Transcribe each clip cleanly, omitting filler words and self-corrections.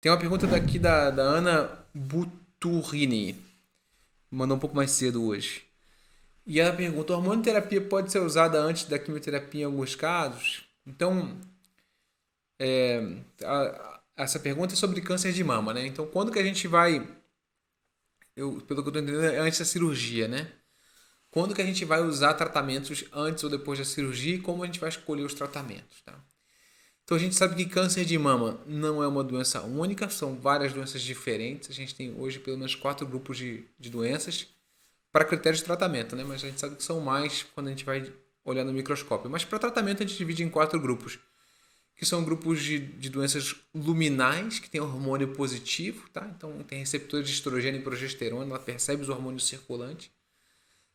Tem uma pergunta daqui da Ana Buturini. Mandou um pouco mais cedo hoje. E ela pergunta: a hormonioterapia pode ser usada antes da quimioterapia em alguns casos? Então, essa pergunta é sobre câncer de mama, né? Então, quando que a gente vai. Pelo que eu estou entendendo, é antes da cirurgia, né? Quando que a gente vai usar tratamentos antes ou depois da cirurgia e como a gente vai escolher os tratamentos, tá? Então a gente sabe que câncer de mama não é uma doença única, são várias doenças diferentes. A gente tem hoje pelo menos 4 grupos de doenças para critérios de tratamento, né? Mas a gente sabe que são mais quando a gente vai olhar no microscópio. Mas para tratamento a gente divide em 4 grupos, que são grupos de doenças luminais, que tem hormônio positivo, tá? Então tem receptores de estrogênio e progesterona, ela percebe os hormônios circulantes.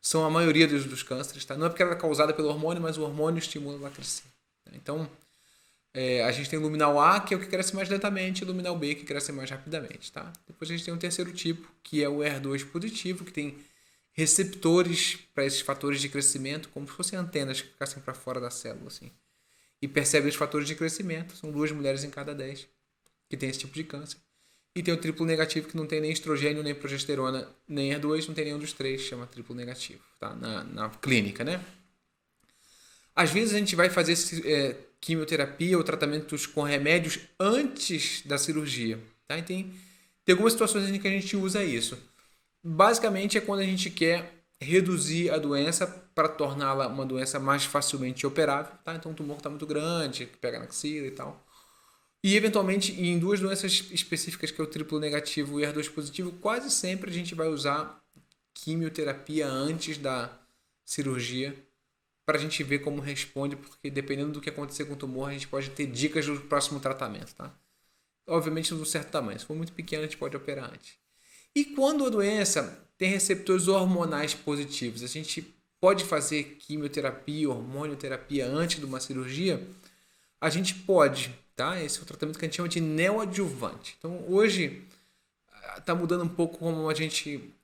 São a maioria dos cânceres, tá? Não é porque ela é causada pelo hormônio, mas o hormônio estimula ela a crescer. Tá? Então, a gente tem o luminal A, que é o que cresce mais lentamente, e o luminal B, que cresce mais rapidamente, tá? Depois a gente tem um terceiro tipo, que é o HER2 positivo, que tem receptores para esses fatores de crescimento, como se fossem antenas que ficassem para fora da célula, assim. E percebe os fatores de crescimento. São 2 mulheres em cada 10 que tem esse tipo de câncer. E tem o triplo negativo, que não tem nem estrogênio, nem progesterona, nem HER2, não tem nenhum dos 3, chama triplo negativo, tá? Na clínica, né? Às vezes a gente vai fazer quimioterapia ou tratamentos com remédios antes da cirurgia, tá? E tem algumas situações em que a gente usa isso. Basicamente é quando a gente quer reduzir a doença para torná-la uma doença mais facilmente operável, tá? Então o tumor está muito grande, que pega na axila e tal. E eventualmente em 2 doenças específicas, que é o triplo negativo e o HER2 positivo, quase sempre a gente vai usar quimioterapia antes da cirurgia para a gente ver como responde, porque dependendo do que acontecer com o tumor, a gente pode ter dicas do próximo tratamento, tá? Obviamente de um certo tamanho. Se for muito pequeno, a gente pode operar antes. E quando a doença tem receptores hormonais positivos, a gente pode fazer quimioterapia, hormonioterapia antes de uma cirurgia? A gente pode, tá? Esse é o tratamento que a gente chama de neoadjuvante. Então, hoje, está mudando um pouco como a gente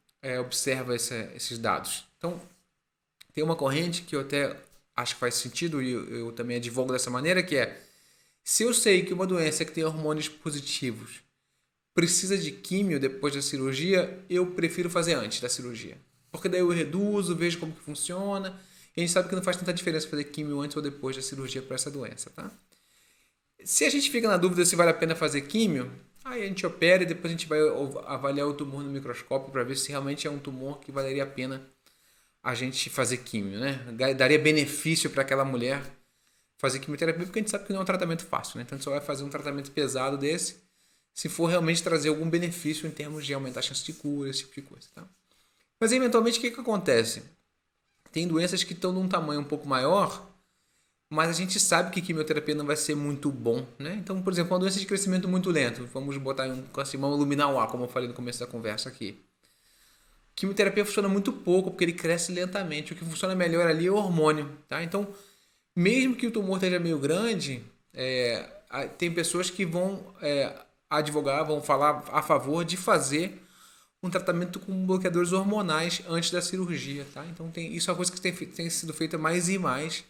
observa esses dados. Então, tem uma corrente que eu até acho que faz sentido e eu também advogo dessa maneira, que é: se eu sei que uma doença que tem hormônios positivos precisa de químio depois da cirurgia, eu prefiro fazer antes da cirurgia. Porque daí eu reduzo, vejo como que funciona. E a gente sabe que não faz tanta diferença fazer químio antes ou depois da cirurgia para essa doença, tá? Se a gente fica na dúvida se vale a pena fazer químio, aí a gente opera e depois a gente vai avaliar o tumor no microscópio para ver se realmente é um tumor que valeria a pena a gente fazer químio, né? Daria benefício para aquela mulher fazer quimioterapia, porque a gente sabe que não é um tratamento fácil, né? Então a gente só vai fazer um tratamento pesado desse se for realmente trazer algum benefício em termos de aumentar a chance de cura, esse tipo de coisa, tá? Mas eventualmente o que acontece? Tem doenças que estão num tamanho um pouco maior, mas a gente sabe que quimioterapia não vai ser muito bom, né? Então, por exemplo, uma doença de crescimento muito lento, vamos botar um carcinoma luminal A, como eu falei no começo da conversa aqui. Quimioterapia funciona muito pouco, porque ele cresce lentamente. O que funciona melhor ali é o hormônio, tá? Então, mesmo que o tumor esteja meio grande, tem pessoas que vão advogar, vão falar a favor de fazer um tratamento com bloqueadores hormonais antes da cirurgia, tá? Então, isso é uma coisa que tem sido feita mais e mais,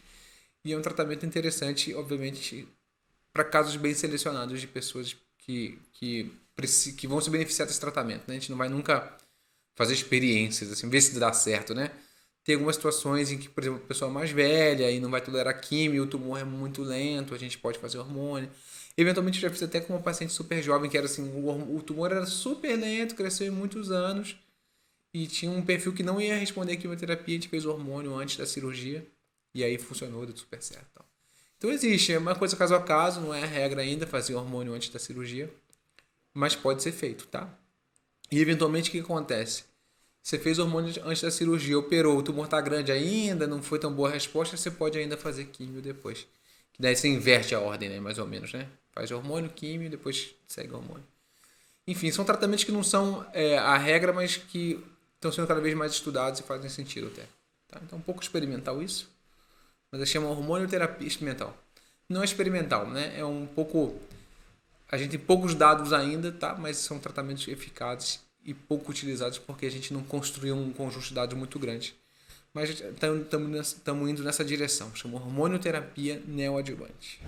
e é um tratamento interessante, obviamente, para casos bem selecionados de pessoas que vão se beneficiar desse tratamento, né? A gente não vai nunca fazer experiências, assim, ver se dá certo, né? Tem algumas situações em que, por exemplo, a pessoa é mais velha e não vai tolerar químio, o tumor é muito lento, a gente pode fazer hormônio. Eventualmente eu já fiz até com uma paciente super jovem, que era assim, o tumor era super lento, cresceu em muitos anos e tinha um perfil que não ia responder a quimioterapia, a gente fez hormônio antes da cirurgia e aí funcionou, deu super certo. Então existe, é uma coisa caso a caso, não é a regra ainda fazer hormônio antes da cirurgia, mas pode ser feito, tá? E eventualmente o que acontece? Você fez hormônio antes da cirurgia, operou, o tumor está grande ainda, não foi tão boa a resposta, você pode ainda fazer químio depois. Que daí você inverte a ordem, né? Mais ou menos, né? Faz hormônio, químio, depois segue o hormônio. Enfim, são tratamentos que não são a regra, mas que estão sendo cada vez mais estudados e fazem sentido até. Tá? Então, um pouco experimental isso, mas chama hormonioterapia experimental. Não é experimental, né? É um pouco... A gente tem poucos dados ainda, tá? Mas são tratamentos eficazes e pouco utilizados porque a gente não construiu um conjunto de dados muito grande. Mas estamos indo nessa direção. Chama hormonioterapia neoadjuvante.